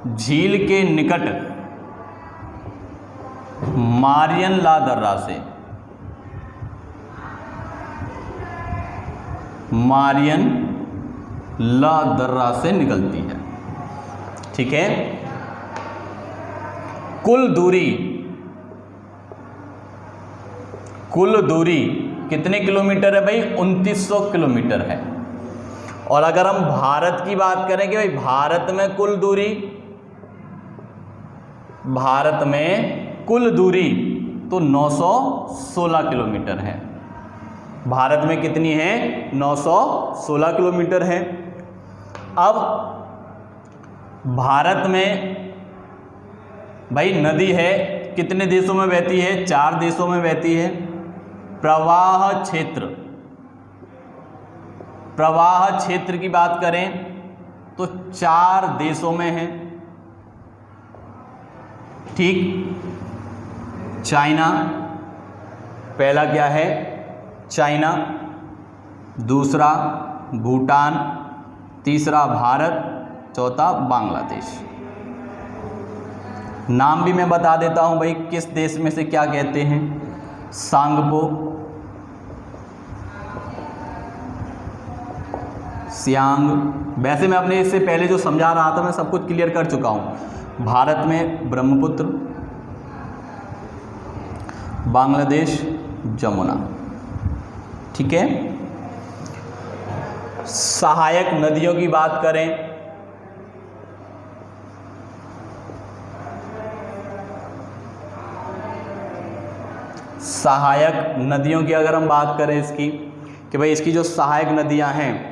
झील के निकट मारियन ला दर्रा से, मारियन ला दर्रा से निकलती है। ठीक है, कुल दूरी कितने किलोमीटर है भाई? 2900 किलोमीटर है। और अगर हम भारत की बात करें कि भाई भारत में कुल दूरी तो 916 किलोमीटर है। भारत में कितनी है? 916 किलोमीटर है। अब भारत में भाई नदी है, कितने देशों में बहती है? 4 देशों में बहती है। प्रवाह क्षेत्र की बात करें तो 4 देशों में है। ठीक, चाइना, पहला क्या है? चाइना, दूसरा भूटान, तीसरा भारत, चौथा बांग्लादेश। नाम भी मैं बता देता हूं भाई, किस देश में से क्या कहते हैं। सांगपो, सियांग। वैसे मैं अपने इससे पहले जो समझा रहा था मैं सब कुछ क्लियर कर चुका हूं। भारत में ब्रह्मपुत्र, बांग्लादेश जमुना। ठीक है, सहायक नदियों की बात करें सहायक नदियों की अगर हम बात करें इसकी कि भाई इसकी जो सहायक नदियां हैं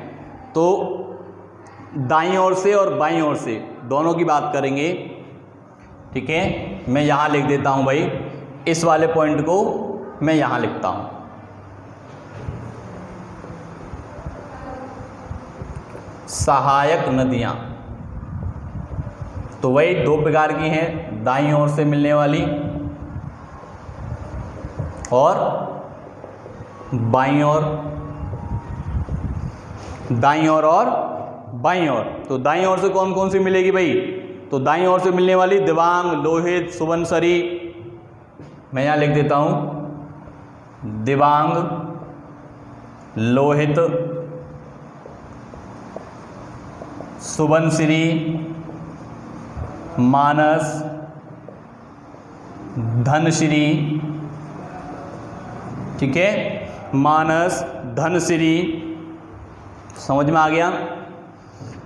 तो दाईं ओर से और बाईं ओर से दोनों की बात करेंगे। ठीक है, मैं यहाँ लिख देता हूँ भाई, इस वाले पॉइंट को मैं यहाँ लिखता हूँ। सहायक नदियाँ तो वही 2 प्रकार की हैं, दाईं ओर से मिलने वाली और बाईं ओर, दाईं ओर और बाईं ओर। तो दाईं ओर से कौन कौन सी मिलेगी भाई? तो दाईं ओर से मिलने वाली दिबांग, लोहित, सुबनसिरी। मैं यहाँ लिख देता हूँ दिबांग, लोहित, सुबनसिरी, मानस, धनसिरी। ठीक है, मानस, धनसिरी, समझ में आ गया।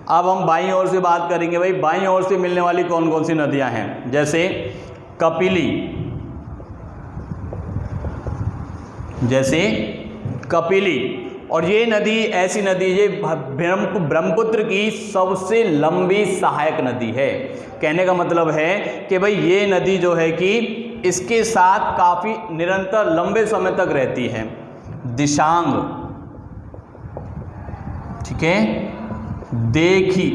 अब हम बाईं ओर से बात करेंगे भाई, बाईं ओर से मिलने वाली कौन कौन सी नदियां हैं। जैसे कपिली, और ये नदी ऐसी नदी, ये ब्रह्मपुत्र की सबसे लंबी सहायक नदी है। कहने का मतलब है कि भाई ये नदी जो है कि इसके साथ काफ़ी निरंतर लंबे समय तक रहती है। दिशांग, ठीक है, देखी,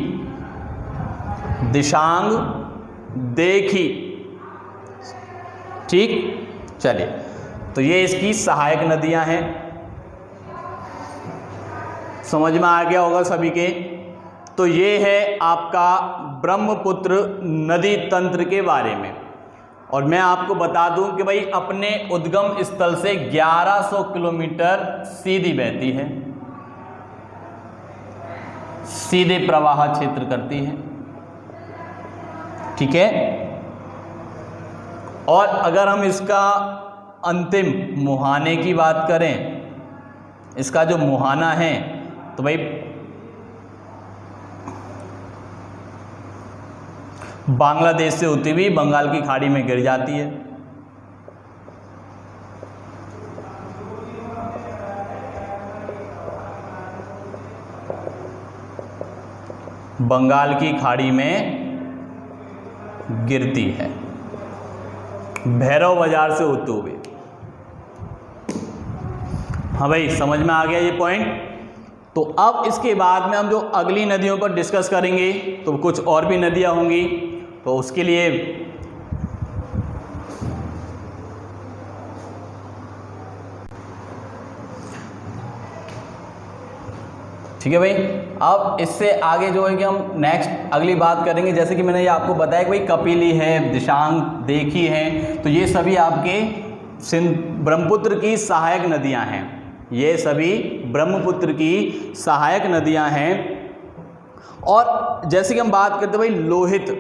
दिशांग, देखी। ठीक, चलिए, तो ये इसकी सहायक नदियां हैं। समझ में आ गया होगा सभी के। तो ये है आपका ब्रह्मपुत्र नदी तंत्र के बारे में। और मैं आपको बता दूं कि भाई अपने उद्गम स्थल से 1100 किलोमीटर सीधी बहती है, सीधे प्रवाह क्षेत्र करती है। ठीक है, और अगर हम इसका अंतिम मुहाने की बात करें, इसका जो मुहाना है तो भाई बांग्लादेश से होती हुई बंगाल की खाड़ी में गिर जाती है। बंगाल की खाड़ी में गिरती है भैरव बाजार से होते हुए। हाँ भाई, समझ में आ गया ये पॉइंट। तो अब इसके बाद में हम जो अगली नदियों पर डिस्कस करेंगे तो कुछ और भी नदियां होंगी, तो उसके लिए ठीक है भाई। अब इससे आगे जो है कि हम नेक्स्ट अगली बात करेंगे, जैसे कि मैंने ये आपको बताया कि भाई कपिली है, दिशांग, देखी है, तो ये सभी आपके ब्रह्मपुत्र की सहायक नदियां हैं। ये सभी ब्रह्मपुत्र की सहायक नदियां हैं। और जैसे कि हम बात करते भाई लोहित,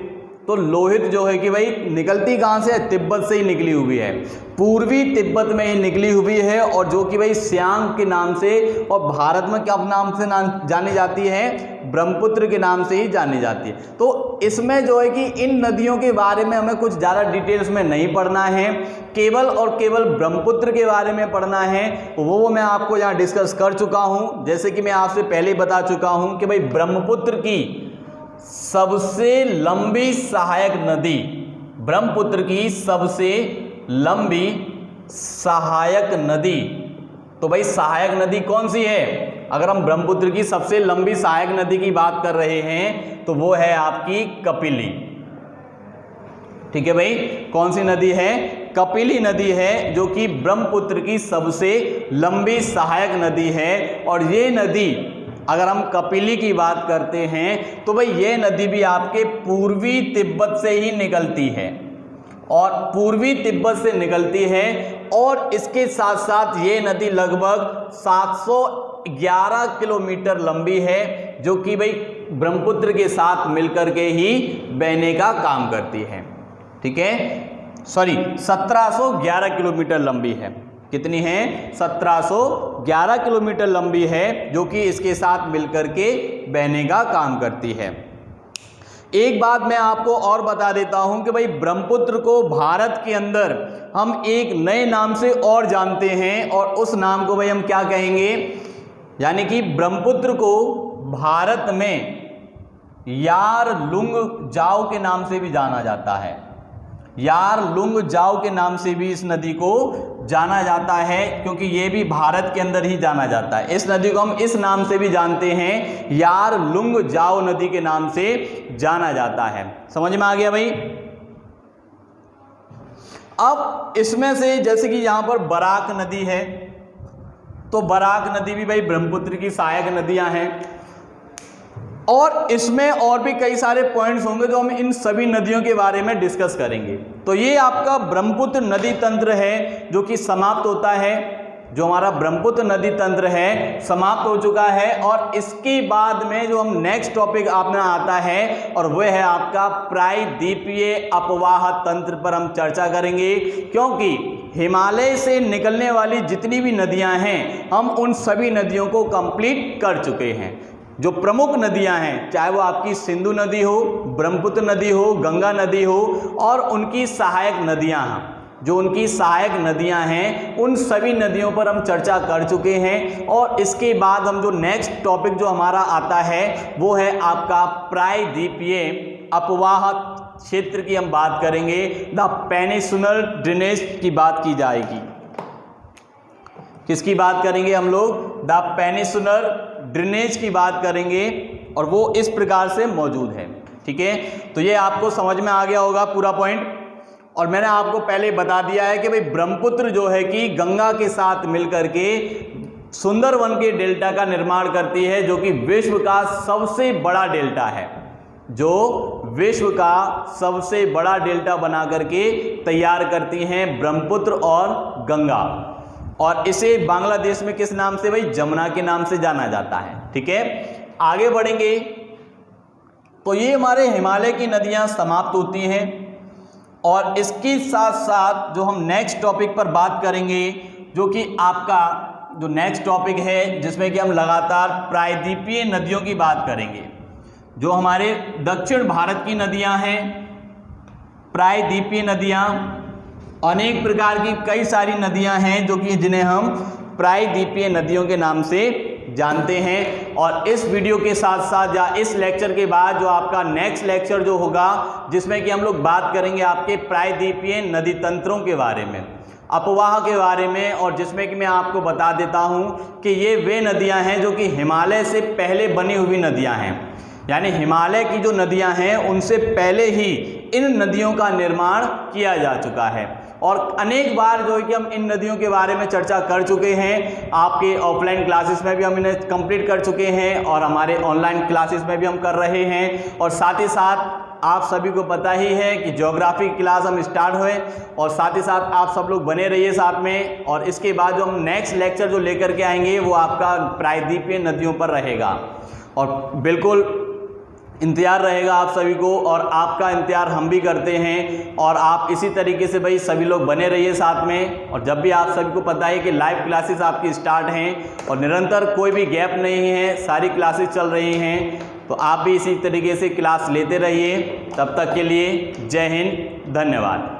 तो लोहित जो है कि भाई निकलती कहाँ से है, तिब्बत से ही निकली हुई है, पूर्वी तिब्बत में ही निकली हुई है, और जो कि भाई सियांग के नाम से और भारत में क्या नाम से जानी जाती है, ब्रह्मपुत्र के नाम से ही जानी जाती है। तो इसमें जो है कि इन नदियों के बारे में हमें कुछ ज़्यादा डिटेल्स में नहीं पढ़ना है, केवल और केवल ब्रह्मपुत्र के बारे में पढ़ना है। वो मैं आपको यहाँ डिस्कस कर चुका हूँ, जैसे कि मैं आपसे पहले ही बता चुका हूँ कि भाई ब्रह्मपुत्र की सबसे लंबी सहायक नदी, ब्रह्मपुत्र की सबसे लंबी सहायक नदी, तो भाई सहायक नदी कौन सी है? अगर हम ब्रह्मपुत्र की सबसे लंबी सहायक नदी की बात कर रहे हैं तो वो है आपकी कपिली। ठीक है भाई, कौन सी नदी है? कपिली नदी है, जो कि ब्रह्मपुत्र की सबसे लंबी सहायक नदी है। और ये नदी, अगर हम कपिली की बात करते हैं तो भाई ये नदी भी आपके पूर्वी तिब्बत से ही निकलती है, और पूर्वी तिब्बत से निकलती है, और इसके साथ साथ ये नदी लगभग 711 किलोमीटर लंबी है, जो कि भाई ब्रह्मपुत्र के साथ मिलकर के ही बहने का काम करती है। ठीक है, सॉरी 1711 किलोमीटर लंबी है। कितनी है? 1711 किलोमीटर लंबी है, जो कि इसके साथ मिलकर के बहने का काम करती है। एक बात मैं आपको और बता देता हूं कि भाई ब्रह्मपुत्र को भारत के अंदर हम एक नए नाम से और जानते हैं, और उस नाम को भाई हम क्या कहेंगे? यानी कि ब्रह्मपुत्र को भारत में यारलुंग जाओ के नाम से भी जाना जाता है। यारलुंग जाओ के नाम से भी इस नदी को जाना जाता है, क्योंकि ये भी भारत के अंदर ही जाना जाता है। इस नदी को हम इस नाम से भी जानते हैं, यारलुंग जाओ नदी के नाम से जाना जाता है। समझ में आ गया भाई? अब इसमें से जैसे कि यहां पर बराक नदी है, तो बराक नदी भी भाई ब्रह्मपुत्र की सहायक नदियां हैं, और इसमें और भी कई सारे पॉइंट्स होंगे जो हम इन सभी नदियों के बारे में डिस्कस करेंगे। तो ये आपका ब्रह्मपुत्र नदी तंत्र है, जो कि समाप्त होता है। जो हमारा ब्रह्मपुत्र नदी तंत्र है समाप्त हो चुका है, और इसके बाद में जो हम नेक्स्ट टॉपिक आपने आता है, और वह है आपका प्रायद्वीपीय अपवाह तंत्र पर हम चर्चा करेंगे। क्योंकि हिमालय से निकलने वाली जितनी भी नदियां हैं, हम उन सभी नदियों को कंप्लीट कर चुके हैं। जो प्रमुख नदियां हैं, चाहे वो आपकी सिंधु नदी हो, ब्रह्मपुत्र नदी हो, गंगा नदी हो, और उनकी सहायक नदियां हैं, जो उनकी सहायक नदियां हैं, उन सभी नदियों पर हम चर्चा कर चुके हैं। और इसके बाद हम जो नेक्स्ट टॉपिक जो हमारा आता है वो है आपका प्रायद्वीपीय अपवाह क्षेत्र की हम बात करेंगे। द पेनिनसुलर ड्रेनेज की बात की जाएगी। किसकी बात करेंगे हम लोग? द पेनिनसुलर ड्रेनेज की बात करेंगे, और वो इस प्रकार से मौजूद है। ठीक है, तो ये आपको समझ में आ गया होगा पूरा पॉइंट। और मैंने आपको पहले बता दिया है कि भाई ब्रह्मपुत्र जो है कि गंगा के साथ मिलकर के सुंदरवन के डेल्टा का निर्माण करती है, जो कि विश्व का सबसे बड़ा डेल्टा है, जो विश्व का सबसे बड़ा डेल्टा बना करके तैयार करती हैं ब्रह्मपुत्र और गंगा। और इसे बांग्लादेश में किस नाम से? भाई जमुना के नाम से जाना जाता है। ठीक है, आगे बढ़ेंगे तो ये हमारे हिमालय की नदियां समाप्त होती हैं, और इसके साथ साथ जो हम नेक्स्ट टॉपिक पर बात करेंगे, जो कि आपका जो नेक्स्ट टॉपिक है, जिसमें कि हम लगातार प्रायद्वीपीय नदियों की बात करेंगे। जो हमारे दक्षिण भारत की नदियां हैं, प्रायद्वीपीय नदियां, अनेक प्रकार की कई सारी नदियां हैं जो कि जिन्हें हम प्रायद्वीपीय नदियों के नाम से जानते हैं। और इस वीडियो के साथ साथ या इस लेक्चर के बाद जो आपका नेक्स्ट लेक्चर जो होगा, जिसमें कि हम लोग बात करेंगे आपके प्रायद्वीपीय नदी तंत्रों के बारे में, अपवाह के बारे में, और जिसमें कि मैं आपको बता देता हूं कि ये वे नदियां हैं जो कि हिमालय से पहले बनी हुई नदियां हैं। यानी हिमालय की जो नदियां हैं उनसे पहले ही इन नदियों का निर्माण किया जा चुका है, और अनेक बार जो है कि हम इन नदियों के बारे में चर्चा कर चुके हैं। आपके ऑफलाइन क्लासेस में भी हम इन्हें कंप्लीट कर चुके हैं, और हमारे ऑनलाइन क्लासेस में भी हम कर रहे हैं। और साथ ही साथ आप सभी को पता ही है कि ज्योग्राफी क्लास हम स्टार्ट हुए और साथ ही साथ आप सब लोग बने रहिए साथ में। और इसके बाद जो हम नेक्स्ट लेक्चर जो लेकर के आएंगे वो आपका प्रायद्वीपीय नदियों पर रहेगा और बिल्कुल इंतज़ार रहेगा आप सभी को, और आपका इंतज़ार हम भी करते हैं। और आप इसी तरीके से भाई सभी लोग बने रहिए साथ में। और जब भी आप सभी को पता है कि लाइव क्लासेस आपकी स्टार्ट हैं और निरंतर कोई भी गैप नहीं है, सारी क्लासेस चल रही हैं, तो आप भी इसी तरीके से क्लास लेते रहिए। तब तक के लिए जय हिंद, धन्यवाद।